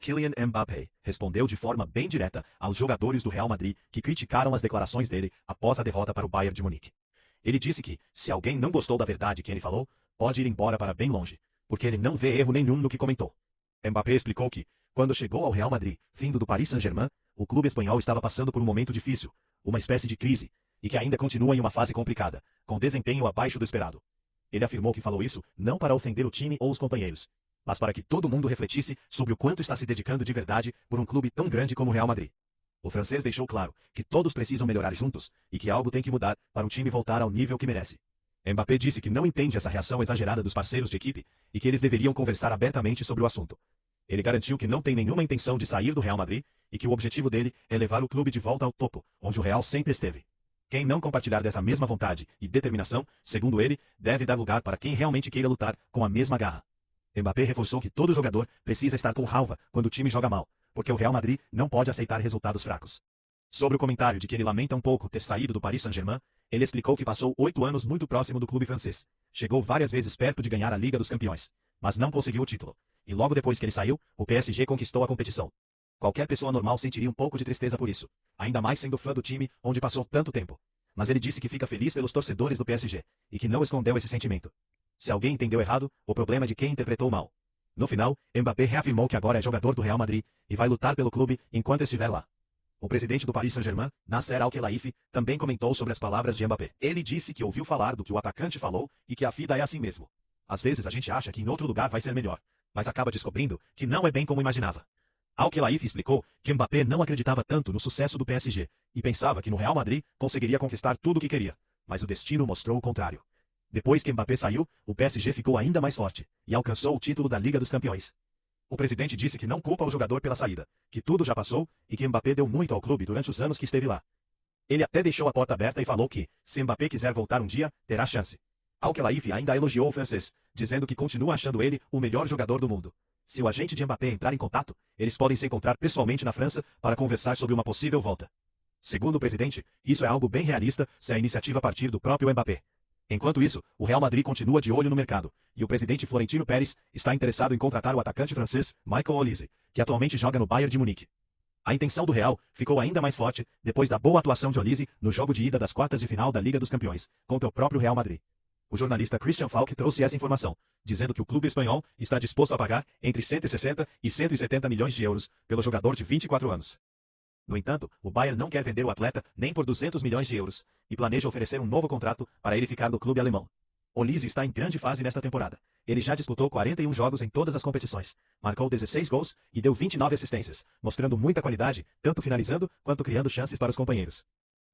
Kylian Mbappé respondeu de forma bem direta aos jogadores do Real Madrid que criticaram as declarações dele após a derrota para o Bayern de Munique. Ele disse que, se alguém não gostou da verdade que ele falou, pode ir embora para bem longe, porque ele não vê erro nenhum no que comentou. Mbappé explicou que, quando chegou ao Real Madrid, vindo do Paris Saint-Germain, o clube espanhol estava passando por um momento difícil, uma espécie de crise, e que ainda continua em uma fase complicada, com desempenho abaixo do esperado. Ele afirmou que falou isso não para ofender o time ou os companheiros, mas para que todo mundo refletisse sobre o quanto está se dedicando de verdade por um clube tão grande como o Real Madrid. O francês deixou claro que todos precisam melhorar juntos e que algo tem que mudar para o time voltar ao nível que merece. Mbappé disse que não entende essa reação exagerada dos parceiros de equipe e que eles deveriam conversar abertamente sobre o assunto. Ele garantiu que não tem nenhuma intenção de sair do Real Madrid e que o objetivo dele é levar o clube de volta ao topo, onde o Real sempre esteve. Quem não compartilhar dessa mesma vontade e determinação, segundo ele, deve dar lugar para quem realmente queira lutar com a mesma garra. Mbappé reforçou que todo jogador precisa estar com raiva quando o time joga mal, porque o Real Madrid não pode aceitar resultados fracos. Sobre o comentário de que ele lamenta um pouco ter saído do Paris Saint-Germain, ele explicou que passou 8 anos muito próximo do clube francês. Chegou várias vezes perto de ganhar a Liga dos Campeões, mas não conseguiu o título. E logo depois que ele saiu, o PSG conquistou a competição. Qualquer pessoa normal sentiria um pouco de tristeza por isso, ainda mais sendo fã do time onde passou tanto tempo. Mas ele disse que fica feliz pelos torcedores do PSG, e que não escondeu esse sentimento. Se alguém entendeu errado, o problema é de quem interpretou mal. No final, Mbappé reafirmou que agora é jogador do Real Madrid e vai lutar pelo clube enquanto estiver lá. O presidente do Paris Saint-Germain, Nasser Al-Khelaifi, também comentou sobre as palavras de Mbappé. Ele disse que ouviu falar do que o atacante falou e que a vida é assim mesmo. Às vezes a gente acha que em outro lugar vai ser melhor, mas acaba descobrindo que não é bem como imaginava. Al-Khelaifi explicou que Mbappé não acreditava tanto no sucesso do PSG e pensava que no Real Madrid conseguiria conquistar tudo o que queria, mas o destino mostrou o contrário. Depois que Mbappé saiu, o PSG ficou ainda mais forte e alcançou o título da Liga dos Campeões. O presidente disse que não culpa o jogador pela saída, que tudo já passou e que Mbappé deu muito ao clube durante os anos que esteve lá. Ele até deixou a porta aberta e falou que, se Mbappé quiser voltar um dia, terá chance. Al-Khelaifi ainda elogiou o francês, dizendo que continua achando ele o melhor jogador do mundo. Se o agente de Mbappé entrar em contato, eles podem se encontrar pessoalmente na França para conversar sobre uma possível volta. Segundo o presidente, isso é algo bem realista se a iniciativa partir do próprio Mbappé. Enquanto isso, o Real Madrid continua de olho no mercado, e o presidente Florentino Pérez está interessado em contratar o atacante francês Michael Olise, que atualmente joga no Bayern de Munique. A intenção do Real ficou ainda mais forte depois da boa atuação de Olise no jogo de ida das quartas de final da Liga dos Campeões, contra o próprio Real Madrid. O jornalista Christian Falk trouxe essa informação, dizendo que o clube espanhol está disposto a pagar entre 160 e 170 milhões de euros pelo jogador de 24 anos. No entanto, o Bayern não quer vender o atleta nem por 200 milhões de euros, e planeja oferecer um novo contrato para ele ficar no clube alemão. Olise está em grande fase nesta temporada. Ele já disputou 41 jogos em todas as competições, marcou 16 gols e deu 29 assistências, mostrando muita qualidade, tanto finalizando quanto criando chances para os companheiros.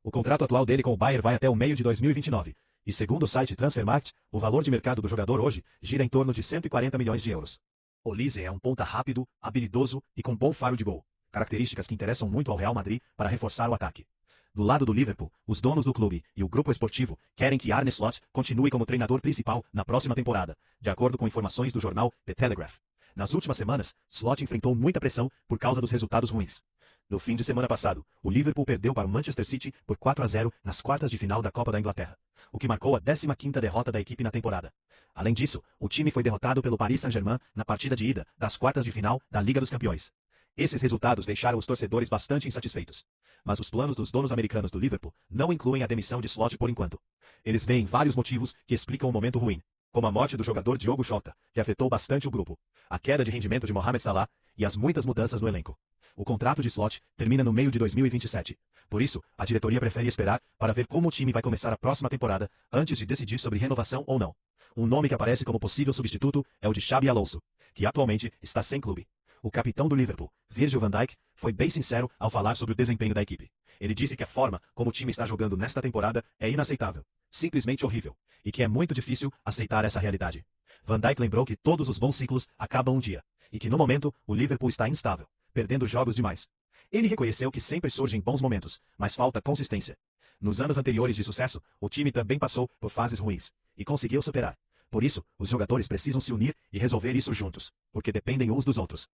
O contrato atual dele com o Bayern vai até o meio de 2029, e segundo o site Transfermarkt, o valor de mercado do jogador hoje gira em torno de 140 milhões de euros. Olise é um ponta rápido, habilidoso e com bom faro de gol, características que interessam muito ao Real Madrid para reforçar o ataque. Do lado do Liverpool, os donos do clube e o grupo esportivo querem que Arne Slot continue como treinador principal na próxima temporada, de acordo com informações do jornal The Telegraph. Nas últimas semanas, Slot enfrentou muita pressão por causa dos resultados ruins. No fim de semana passado, o Liverpool perdeu para o Manchester City por 4-0 nas quartas de final da Copa da Inglaterra, o que marcou a 15ª derrota da equipe na temporada. Além disso, o time foi derrotado pelo Paris Saint-Germain na partida de ida das quartas de final da Liga dos Campeões. Esses resultados deixaram os torcedores bastante insatisfeitos. Mas os planos dos donos americanos do Liverpool não incluem a demissão de Slot por enquanto. Eles veem vários motivos que explicam o momento ruim, como a morte do jogador Diogo Jota, que afetou bastante o grupo, a queda de rendimento de Mohamed Salah e as muitas mudanças no elenco. O contrato de Slot termina no meio de 2027. Por isso, a diretoria prefere esperar para ver como o time vai começar a próxima temporada antes de decidir sobre renovação ou não. Um nome que aparece como possível substituto é o de Xabi Alonso, que atualmente está sem clube. O capitão do Liverpool, Virgil van Dijk, foi bem sincero ao falar sobre o desempenho da equipe. Ele disse que a forma como o time está jogando nesta temporada é inaceitável, simplesmente horrível, e que é muito difícil aceitar essa realidade. Van Dijk lembrou que todos os bons ciclos acabam um dia, e que no momento o Liverpool está instável, perdendo jogos demais. Ele reconheceu que sempre surgem bons momentos, mas falta consistência. Nos anos anteriores de sucesso, o time também passou por fases ruins, e conseguiu superar. Por isso, os jogadores precisam se unir e resolver isso juntos, porque dependem uns dos outros.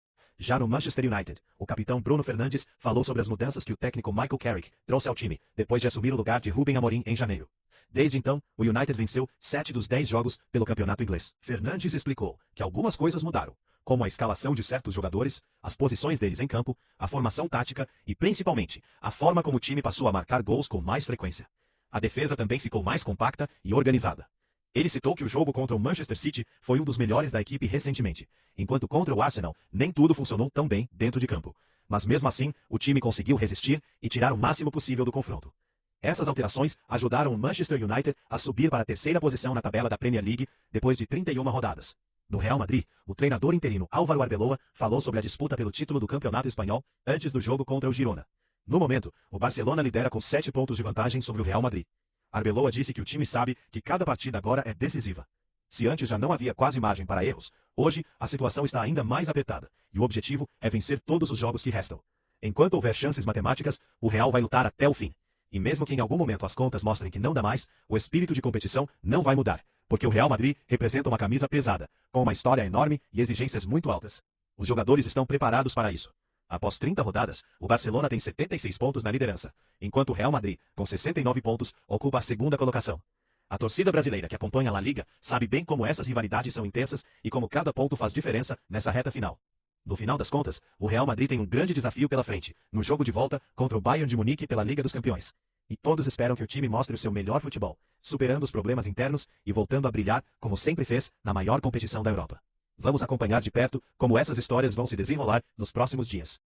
Já no Manchester United, o capitão Bruno Fernandes falou sobre as mudanças que o técnico Michael Carrick trouxe ao time, depois de assumir o lugar de Ruben Amorim em janeiro. Desde então, o United venceu 7 dos 10 jogos pelo campeonato inglês. Fernandes explicou que algumas coisas mudaram, como a escalação de certos jogadores, as posições deles em campo, a formação tática e, principalmente, a forma como o time passou a marcar gols com mais frequência. A defesa também ficou mais compacta e organizada. Ele citou que o jogo contra o Manchester City foi um dos melhores da equipe recentemente, enquanto contra o Arsenal nem tudo funcionou tão bem dentro de campo. Mas mesmo assim, o time conseguiu resistir e tirar o máximo possível do confronto. Essas alterações ajudaram o Manchester United a subir para a terceira posição na tabela da Premier League depois de 31 rodadas. No Real Madrid, o treinador interino Álvaro Arbeloa falou sobre a disputa pelo título do Campeonato Espanhol antes do jogo contra o Girona. No momento, o Barcelona lidera com 7 pontos de vantagem sobre o Real Madrid. Arbeloa disse que o time sabe que cada partida agora é decisiva. Se antes já não havia quase margem para erros, hoje a situação está ainda mais apertada, e o objetivo é vencer todos os jogos que restam. Enquanto houver chances matemáticas, o Real vai lutar até o fim. E mesmo que em algum momento as contas mostrem que não dá mais, o espírito de competição não vai mudar, porque o Real Madrid representa uma camisa pesada, com uma história enorme e exigências muito altas. Os jogadores estão preparados para isso. Após 30 rodadas, o Barcelona tem 76 pontos na liderança, enquanto o Real Madrid, com 69 pontos, ocupa a segunda colocação. A torcida brasileira que acompanha a La Liga sabe bem como essas rivalidades são intensas e como cada ponto faz diferença nessa reta final. No final das contas, o Real Madrid tem um grande desafio pela frente, no jogo de volta contra o Bayern de Munique pela Liga dos Campeões. E todos esperam que o time mostre o seu melhor futebol, superando os problemas internos e voltando a brilhar como sempre fez na maior competição da Europa. Vamos acompanhar de perto como essas histórias vão se desenrolar nos próximos dias.